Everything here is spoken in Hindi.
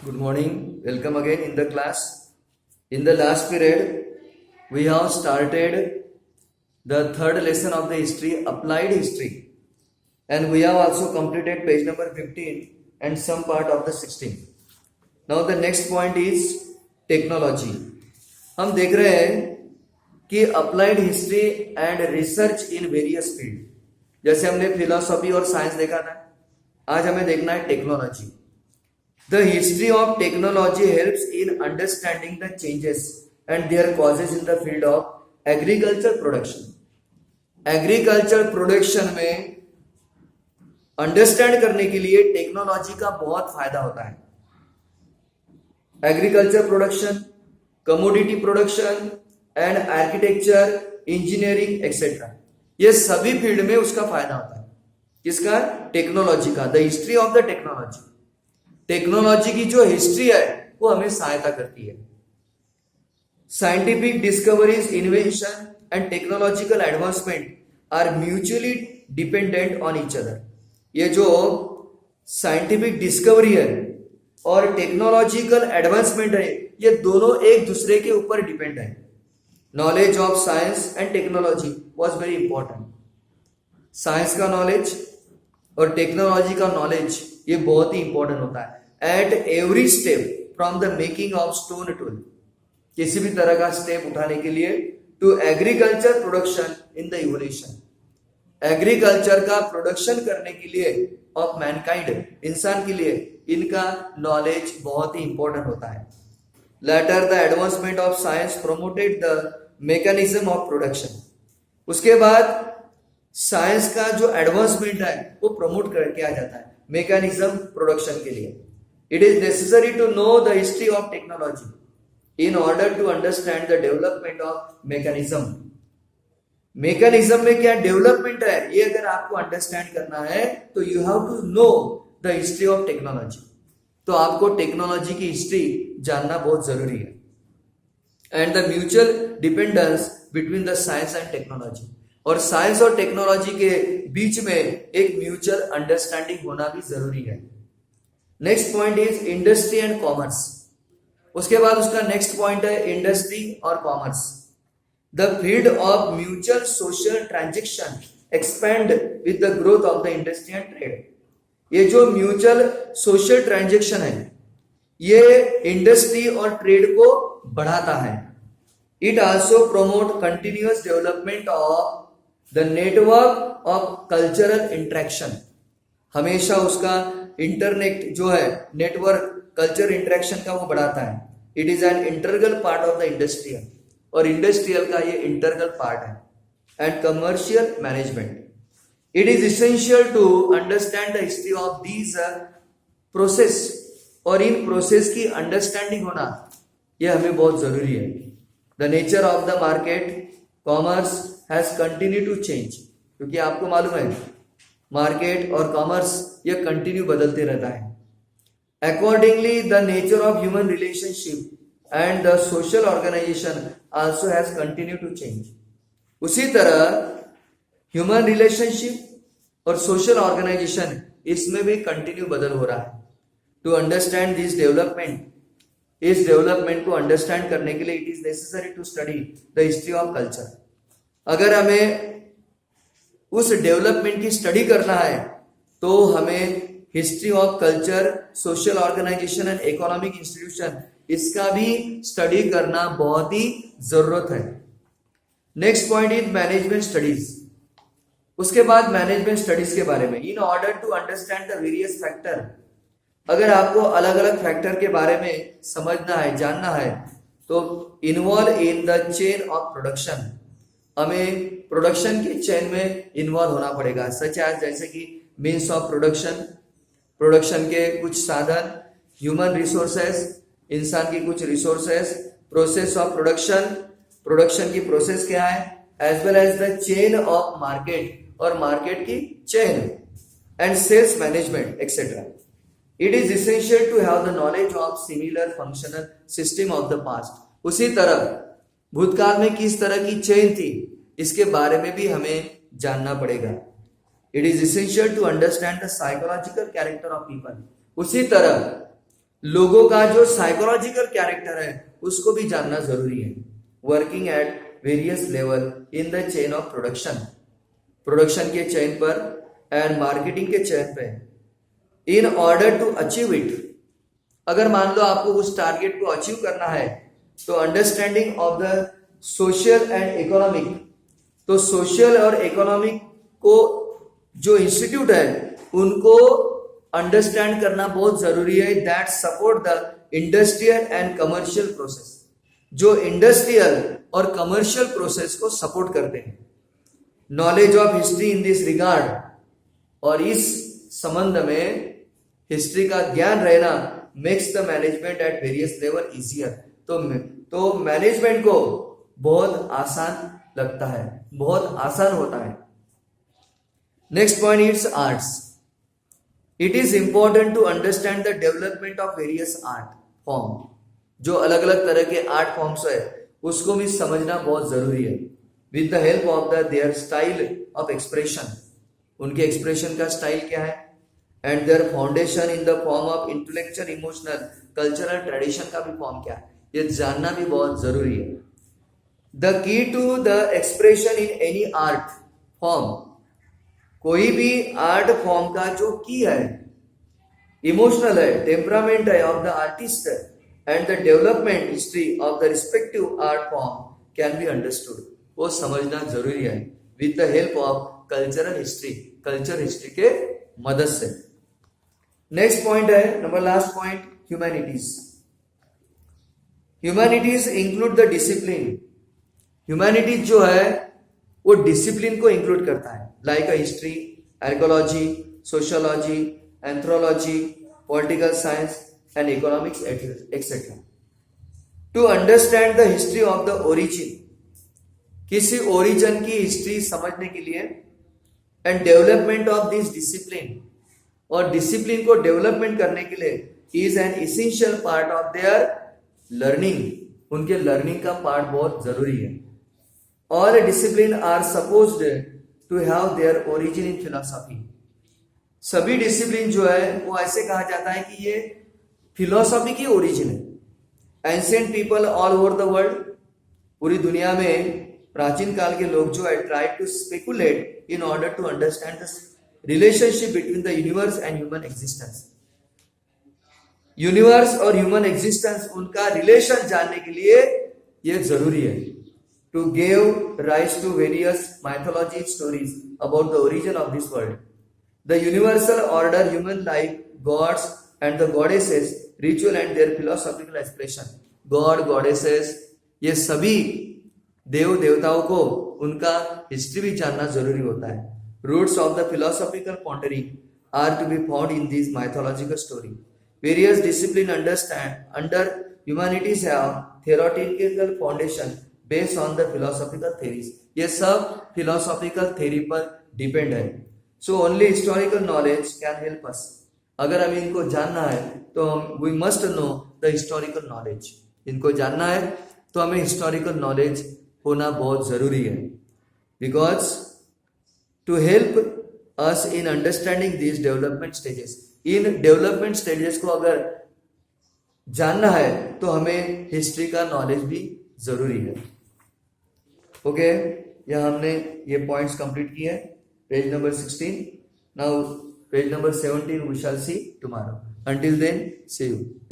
Good morning. Welcome again in the class. In the last period, we have started the third lesson of the history, applied history, and we have also completed page number 15 and some part of the 16. Now the next point is technology. हम देख रहे हैं कि applied history and research in various field, जैसे हमने फिलोसॉफी और साइंस देखा था, आज हमें देखना है technology. The history of technology helps in understanding the changes and their causes in the field of agriculture production. Agriculture production में अंडरस्टैंड करने के लिए टेक्नोलॉजी का बहुत फायदा होता है. Agriculture production, commodity production and architecture, engineering etcetera, ये सभी फील्ड में उसका फायदा होता है. किसका? टेक्नोलॉजी का. The history of the technology, technology की जो हिस्ट्री है वो हमें सहायता करती है. Scientific discoveries, invention and technological advancement are mutually dependent on each other. ये जो साइंटिफिक डिस्कवरी है और टेक्नोलॉजिकल एडवांसमेंट है, ये दोनों एक दूसरे के ऊपर डिपेंड है. Knowledge of science and technology was very important. Science का नॉलेज और टेक्नोलॉजी का नॉलेज ये बहुत ही इंपॉर्टेंट होता है. At every step from the making of stone tool, किसी भी तरह का स्टेप उठाने के लिए, to agriculture production in the evolution, agriculture का प्रोडक्शन करने के लिए ऑफ मैनकाइंड, इंसान के लिए इनका नॉलेज बहुत ही इंपॉर्टेंट होता है. Later the advancement of science promoted the mechanism of production. उसके बाद साइंस का जो एडवांसमेंट है वो प्रमोट करके आ जाता है मैकेनिज्म प्रोडक्शन के लिए. It is necessary to know the history of technology in order to understand the development of mechanism. Mechanism में क्या डेवलपमेंट है ये अगर आपको अंडरस्टैंड करना है तो you have to know the history of technology. तो आपको टेक्नोलॉजी की हिस्ट्री जानना बहुत जरूरी है. And the mutual dependence between the science and technology, और साइंस और टेक्नोलॉजी के बीच में एक म्यूचुअल अंडरस्टैंडिंग होना भी जरूरी है. Next point is industry and commerce. उसके बाद उसका नेक्स्ट पॉइंट है इंडस्ट्री और commerce. The field of mutual social transaction expand with the growth of the industry and trade. ये जो म्यूचुअल सोशल ट्रांजेक्शन है ये इंडस्ट्री और ट्रेड को बढ़ाता है. It also promote continuous development of the network of cultural interaction. हमेशा उसका इंटरनेट जो है नेटवर्क कल्चर इंटरेक्शन का वो बढ़ाता है. It is an integral part of the industrial, और इंडस्ट्रियल का ये इंटरगल पार्ट है. And commercial management, it is essential to understand the history of these process, और इन प्रोसेस की अंडरस्टैंडिंग होना ये हमें बहुत जरूरी है. The nature of the market commerce has continue to change, क्योंकि आपको मालूम है मार्केट और कॉमर्स ये कंटिन्यू बदलते रहता है. Accordingly the nature of human relationship and the social organisation also has continue to change. उसी तरह ह्यूमन रिलेशनशिप और सोशल ऑर्गेनाइजेशन इसमें भी कंटिन्यू बदल हो रहा है. टू अंडरस्टैंड दिस डेवलपमेंट, इस डेवलपमेंट को अंडरस्टैंड करने के लिए it is necessary to study the history of culture. अगर हमें उस डेवलपमेंट की स्टडी करना है तो हमें history of culture, social organisation and economic institution, इसका भी स्टडी करना बहुत ही जरूरत है. Next point is management studies. उसके बाद मैनेजमेंट स्टडीज के बारे में, in order to understand the various factor, अगर आपको अलग अलग फैक्टर के बारे में समझना है, जानना है, तो involve in the chain of production, हमें प्रोडक्शन की चेन में इन्वॉल्व होना पड़ेगा. सच एज जैसे कि मीन्स ऑफ प्रोडक्शन, प्रोडक्शन के कुछ साधन, ह्यूमन रिसोर्सेस, इंसान की कुछ resources, process of production, production की प्रोसेस क्या है, as well as the chain of market, और मार्केट की chain, and sales management etcetera. It is essential to have the knowledge of similar functional system of the past. उसी तरह भूतकाल में किस तरह की चेन थी इसके बारे में भी हमें जानना पड़ेगा. It is essential to understand the psychological character of people. उसी तरह लोगों का जो साइकोलॉजिकल कैरेक्टर है उसको भी जानना जरूरी है। Working at various level in the chain of production, production के चेन पर एंड मार्केटिंग के चेन पे, in order to achieve it. अगर मान लो आपको उस टारगेट को अचीव करना है तो understanding of the social and economic, तो सोशल और इकोनॉमिक को जो इंस्टीट्यूट है उनको अंडरस्टैंड करना बहुत जरूरी है। That support the industrial and commercial process, जो इंडस्ट्रियल और कमर्शियल प्रोसेस को सपोर्ट करते हैं। Knowledge of history in this regard, और इस संबंध में हिस्ट्री का ज्ञान रहना makes the management at various level easier, तो मैनेजमेंट को बहुत आसान लगता है, बहुत आसान होता है। Next point, it's arts. It is important to understand the development of various art form, जो अलग अलग तरह के आर्ट फॉर्म्स है उसको भी समझना बहुत जरूरी है। With the help of the their style of expression, उनके एक्सप्रेशन का स्टाइल क्या है, and their foundation in the form of intellectual, emotional, cultural tradition का भी फॉर्म क्या है, ये जानना भी बहुत जरूरी है। The key to the expression in any art form, कोई भी आर्ट फॉर्म का जो की है, इमोशनल है, टेम्परामेंट है of the artist, and the development history of the respective art form can be understood, वो समझना जरूरी है with the help of cultural history, culture history के मदद से। नेक्स्ट पॉइंट है, number last point, humanities. Humanities include the discipline. Humanities जो है वो डिसिप्लिन को इंक्लूड करता है, like history, archaeology, sociology, anthropology, political science and economics et cetera. To understand the history of the origin, किसी ओरिजिन की हिस्ट्री समझने के लिए, and development of this discipline, और डिसिप्लिन को डेवलपमेंट करने के लिए is an essential part of their learning, उनके लर्निंग का पार्ट बहुत जरूरी है। All discipline are supposed to have their origin in philosophy, सभी डिसिप्लिन जो है वो ऐसे कहा जाता है कि ये फिलोसॉफी की ओरिजिन है। Ancient people all over the world, पूरी दुनिया में प्राचीन काल के लोग जो है try to speculate in order to understand the relationship between the universe and human existence. Universe और ह्यूमन एग्जिस्टेंस, उनका रिलेशन जानने के लिए यह जरूरी है। To give rise to various mythology stories about the origin of this world, the universal order, human life, gods and the goddesses, ritual and there philosophical expression. God, goddesses, ये सभी देव देवताओं को उनका हिस्ट्री भी जानना जरूरी होता है। Roots of the philosophical pondering are to be found in this mythological story. Various discipline under humanities have theoretical foundation based on the philosophical theories, ये सब फिलोसॉफिकल थ्योरी पर डिपेंड है। So only historical knowledge can help us, अगर हमें इनको जानना है तो we must know the historical knowledge, इनको जानना है तो हमें हिस्टोरिकल नॉलेज होना बहुत जरूरी है। Because to help us in understanding this development stages, इन डेवलपमेंट स्टेजेस को अगर जानना है तो हमें हिस्ट्री का नॉलेज भी जरूरी है। ओके, यह हमने ये पॉइंट्स कंप्लीट किए हैं, page number 16। Now page number 17 we shall see tomorrow. Until then, see you.